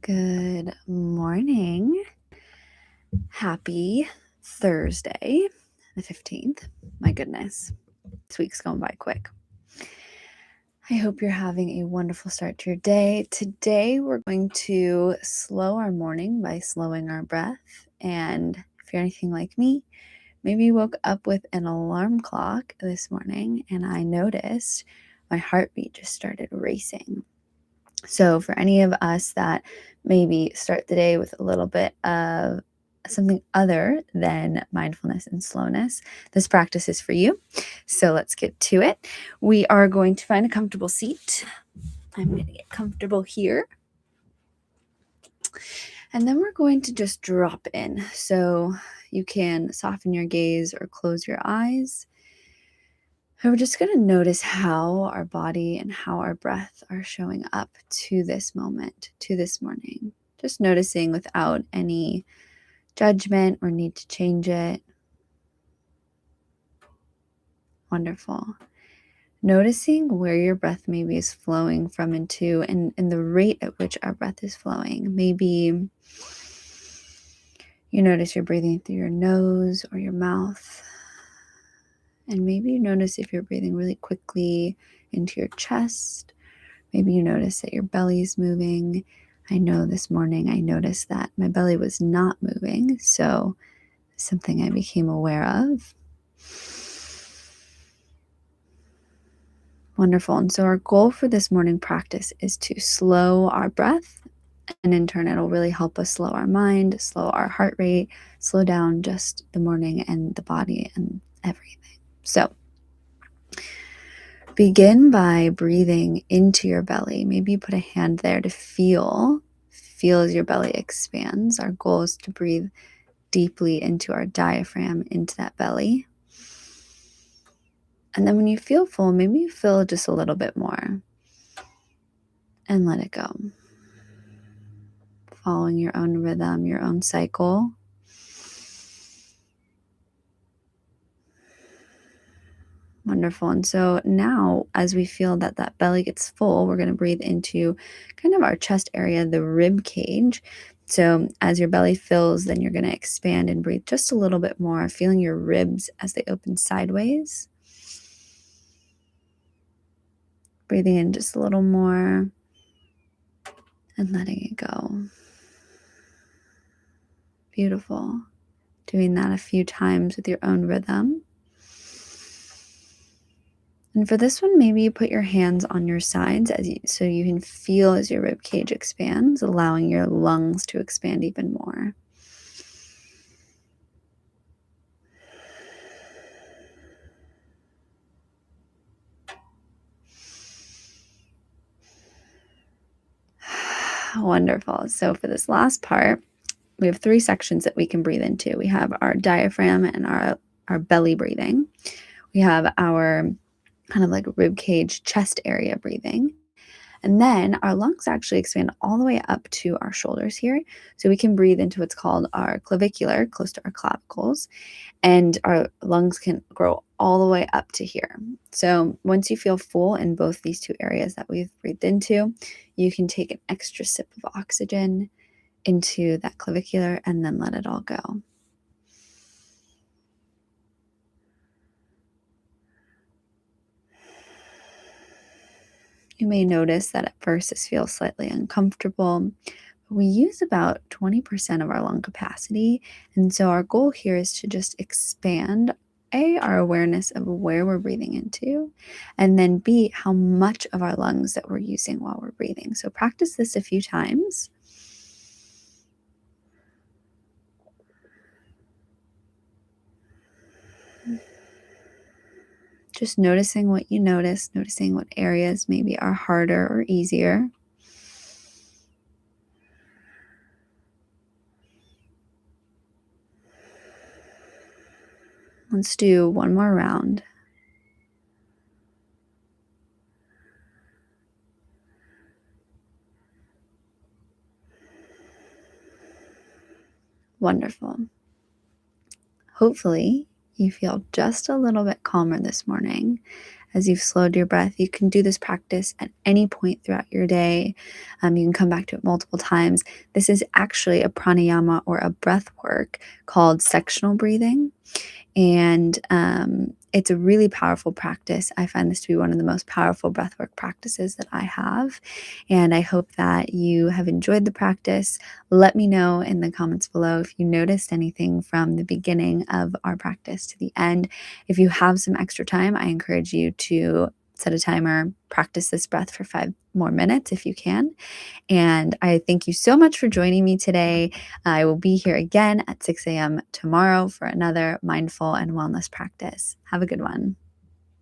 Good morning. Happy Thursday, the 15th. My goodness, this week's going by quick. I hope you're having a wonderful start to your day. Today, we're going to slow our morning by slowing our breath. And if you're anything like me, maybe you woke up with an alarm clock this morning and I noticed my heartbeat just started racing. So for any of us that maybe start the day with a little bit of something other than mindfulness and slowness, this practice is for you. So let's get to it. We are going to find a comfortable seat. I'm going to get comfortable here. And then we're going to just drop in. So you can soften your gaze or close your eyes. And we're just going to notice how our body and how our breath are showing up to this moment, to this morning. Just noticing without any judgment or need to change it. Wonderful. Noticing where your breath maybe is flowing from and to, and the rate at which our breath is flowing. Maybe you notice you're breathing through your nose or your mouth. And maybe you notice if you're breathing really quickly into your chest. Maybe you notice that your belly is moving. I know this morning I noticed that my belly was not moving, so something I became aware of. Wonderful. And so our goal for this morning practice is to slow our breath, and in turn it'll really help us slow our mind, slow our heart rate, slow down just the morning and the body and everything. So begin by breathing into your belly. Maybe you put a hand there to feel as your belly expands. Our goal is to breathe deeply into our diaphragm, into that belly. And then when you feel full, maybe you fill just a little bit more and let it go. Following your own rhythm, your own cycle. Wonderful. And so now, as we feel that that belly gets full, we're going to breathe into kind of our chest area, the rib cage. So as your belly fills, then you're going to expand and breathe just a little bit more, feeling your ribs as they open sideways. Breathing in just a little more and letting it go. Beautiful. Doing that a few times with your own rhythm. And for this one, maybe you put your hands on your sides so you can feel as your rib cage expands, allowing your lungs to expand even more. Wonderful. So for this last part, we have 3 sections that we can breathe into. We have our diaphragm and our belly breathing. We have our kind of like rib cage chest area breathing. And then our lungs actually expand all the way up to our shoulders here. So we can breathe into what's called our clavicular, close to our clavicles, and our lungs can grow all the way up to here. So once you feel full in both these 2 areas that we've breathed into, you can take an extra sip of oxygen into that clavicular and then let it all go. You may notice that at first this feels slightly uncomfortable. We use about 20% of our lung capacity, and so our goal here is to just expand our awareness of where we're breathing into, and then B, how much of our lungs that we're using while we're breathing. So practice this a few times. Just noticing what you notice, noticing what areas maybe are harder or easier. Let's do one more round. Wonderful. Hopefully, you feel just a little bit calmer this morning as you've slowed your breath. You can do this practice at any point throughout your day. You can come back to it multiple times. This is actually a pranayama or a breath work called sectional breathing. And it's a really powerful practice. I find this to be one of the most powerful breathwork practices that I have. And I hope that you have enjoyed the practice. Let me know in the comments below if you noticed anything from the beginning of our practice to the end. If you have some extra time, I encourage you to set a timer, practice this breath for 5 more minutes if you can. And I thank you so much for joining me today. I will be here again at 6 a.m. tomorrow for another mindful and wellness practice. Have a good one.